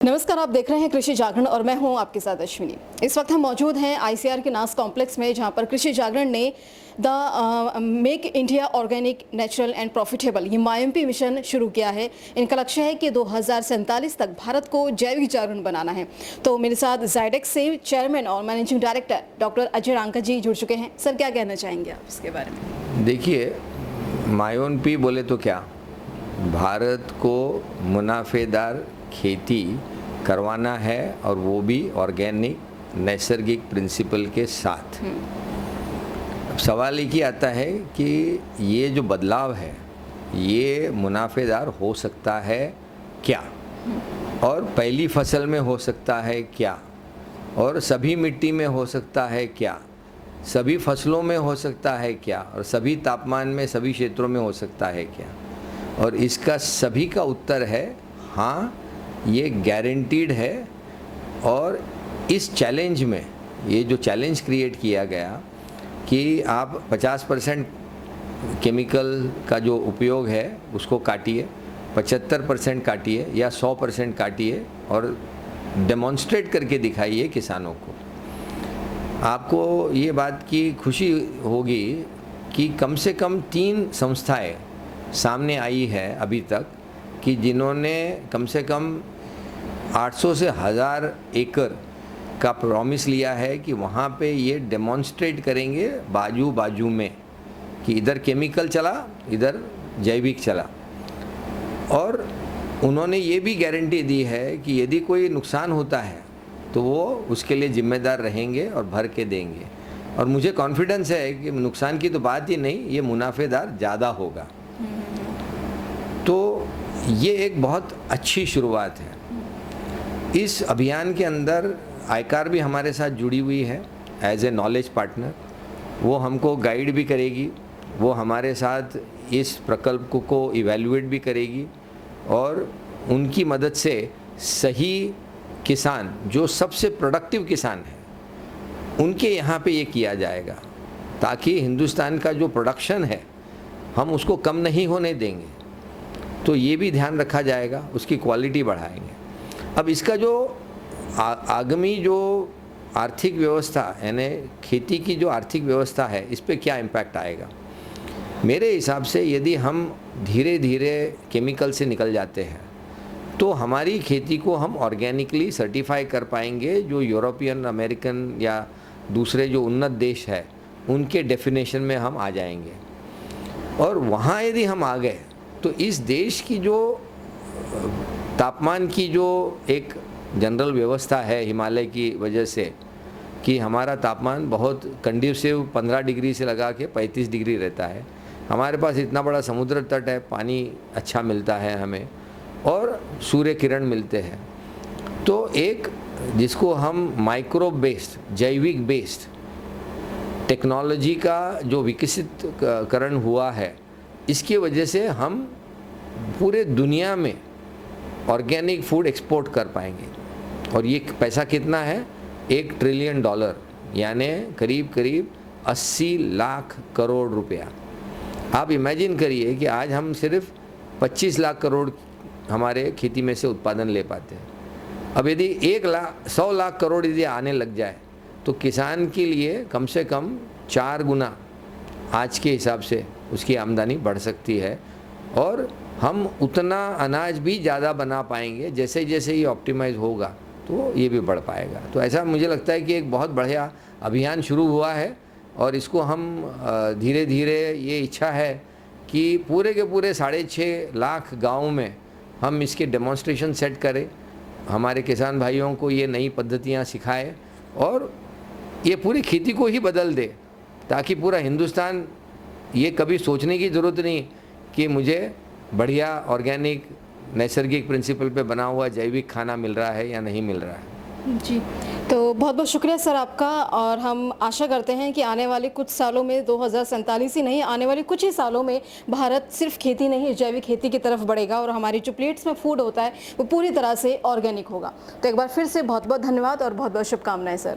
नमस्कार, आप देख रहे हैं कृषि जागरण और मैं हूं आपके साथ अश्विनी। इस वक्त हम मौजूद हैं आईसीआर के नास कॉम्प्लेक्स में, जहां पर कृषि जागरण ने the make India organic natural and profitable ये माईएमपी मिशन शुरू किया है। इनका लक्ष्य है कि 2047 तक भारत को जैविक जागरण बनाना है। तो मेरे साथ जायडेक्स से चेयरमैन और managing director doctor Ajay Ranka ji जुड़ चुके हैं। सर, क्या कहना चाहेंगे आप इसके बारे में? देखिए, माईएमपी बोले तो क्या, भारत को मुनाफेदार खेती करवाना है और वो भी ऑर्गेनिक नैसर्गिक प्रिंसिपल के साथ। अब सवाल एक ही आता है कि ये जो बदलाव है ये मुनाफेदार हो सकता है क्या, और पहली फसल में हो सकता है क्या, और सभी मिट्टी में हो सकता है क्या, सभी फसलों में हो सकता है क्या, और सभी तापमान में सभी क्षेत्रों में हो सकता है क्या। और इसका सभी का उत्तर है हाँ, ये गारंटीड है। और इस चैलेंज में, ये जो चैलेंज क्रिएट किया गया कि आप 50% केमिकल का जो उपयोग है उसको काटिए, 75% काटिए या 100% काटिए और डेमोन्स्ट्रेट करके दिखाइए किसानों को। आपको ये बात की खुशी होगी कि कम से कम 3 संस्थाएं सामने आई है अभी तक कि जिन्होंने कम से कम 800 से 1000 एकड़ का प्रॉमिस लिया है कि वहाँ पे ये डेमोन्स्ट्रेट करेंगे बाजू बाजू में कि इधर केमिकल चला, इधर जैविक चला। और उन्होंने ये भी गारंटी दी है कि यदि कोई नुकसान होता है तो वो उसके लिए जिम्मेदार रहेंगे और भर के देंगे। और मुझे कॉन्फिडेंस है कि नुकसान की तो बात ही नहीं, ये मुनाफेदार ज़्यादा होगा। तो ये एक बहुत अच्छी शुरुआत है। इस अभियान के अंदर आईकार भी हमारे साथ जुड़ी हुई है एज ए नॉलेज पार्टनर। वो हमको गाइड भी करेगी, वो हमारे साथ इस प्रकल्प को इवैल्यूएट भी करेगी और उनकी मदद से सही किसान, जो सबसे प्रोडक्टिव किसान है, उनके यहाँ पे ये किया जाएगा ताकि हिंदुस्तान का जो प्रोडक्शन है हम उसको कम नहीं होने देंगे। तो ये भी ध्यान रखा जाएगा, उसकी क्वालिटी बढ़ाएंगे। अब इसका जो आगामी जो आर्थिक व्यवस्था, यानी खेती की जो आर्थिक व्यवस्था है, इस पे क्या इम्पैक्ट आएगा? मेरे हिसाब से यदि हम धीरे धीरे केमिकल से निकल जाते हैं तो हमारी खेती को हम ऑर्गेनिकली सर्टिफाई कर पाएंगे, जो यूरोपियन, अमेरिकन या दूसरे जो उन्नत देश है उनके डेफिनेशन में हम आ जाएंगे। और वहाँ यदि हम आ गए तो इस देश की जो तापमान की जो एक जनरल व्यवस्था है हिमालय की वजह से कि हमारा तापमान बहुत कंड्यूसिव 15 डिग्री से लगा के 35 डिग्री रहता है। हमारे पास इतना बड़ा समुद्र तट है, पानी अच्छा मिलता है हमें और सूर्य किरण मिलते हैं। तो एक जिसको हम माइक्रो बेस्ड, जैविक बेस्ड टेक्नोलॉजी का जो विकसित करण हुआ है, इसकी वजह से हम पूरे दुनिया में ऑर्गेनिक फूड एक्सपोर्ट कर पाएंगे। और ये पैसा कितना है? $1 ट्रिलियन, यानी करीब करीब 80 लाख करोड़ रुपया। आप इमेजिन करिए कि आज हम सिर्फ 25 लाख करोड़ हमारे खेती में से उत्पादन ले पाते हैं। अब यदि 100 लाख करोड़ यदि आने लग जाए तो किसान के लिए कम से कम 4 गुना आज के हिसाब से उसकी आमदनी बढ़ सकती है और हम उतना अनाज भी ज़्यादा बना पाएंगे। जैसे जैसे ये ऑप्टिमाइज होगा तो ये भी बढ़ पाएगा। तो ऐसा मुझे लगता है कि एक बहुत बढ़िया अभियान शुरू हुआ है और इसको हम धीरे धीरे, ये इच्छा है कि पूरे के पूरे 6.5 लाख गाँव में हम इसके डेमोन्स्ट्रेशन सेट करें, हमारे किसान भाइयों को ये नई पद्धतियाँ सिखाएं और ये पूरी खेती को ही बदल दे, ताकि पूरा हिंदुस्तान ये कभी सोचने की ज़रूरत नहीं कि मुझे बढ़िया ऑर्गेनिक नैसर्गिक प्रिंसिपल पे बना हुआ जैविक खाना मिल रहा है या नहीं मिल रहा है। जी, तो बहुत बहुत शुक्रिया सर आपका। और हम आशा करते हैं कि आने वाले कुछ सालों में, 2047 ही नहीं, आने वाले कुछ ही सालों में भारत सिर्फ खेती नहीं, जैविक खेती की तरफ बढ़ेगा और हमारी जो प्लेट्स में फूड होता है वो पूरी तरह से ऑर्गेनिक होगा। तो एक बार फिर से बहुत बहुत धन्यवाद और बहुत बहुत शुभकामनाएं सर।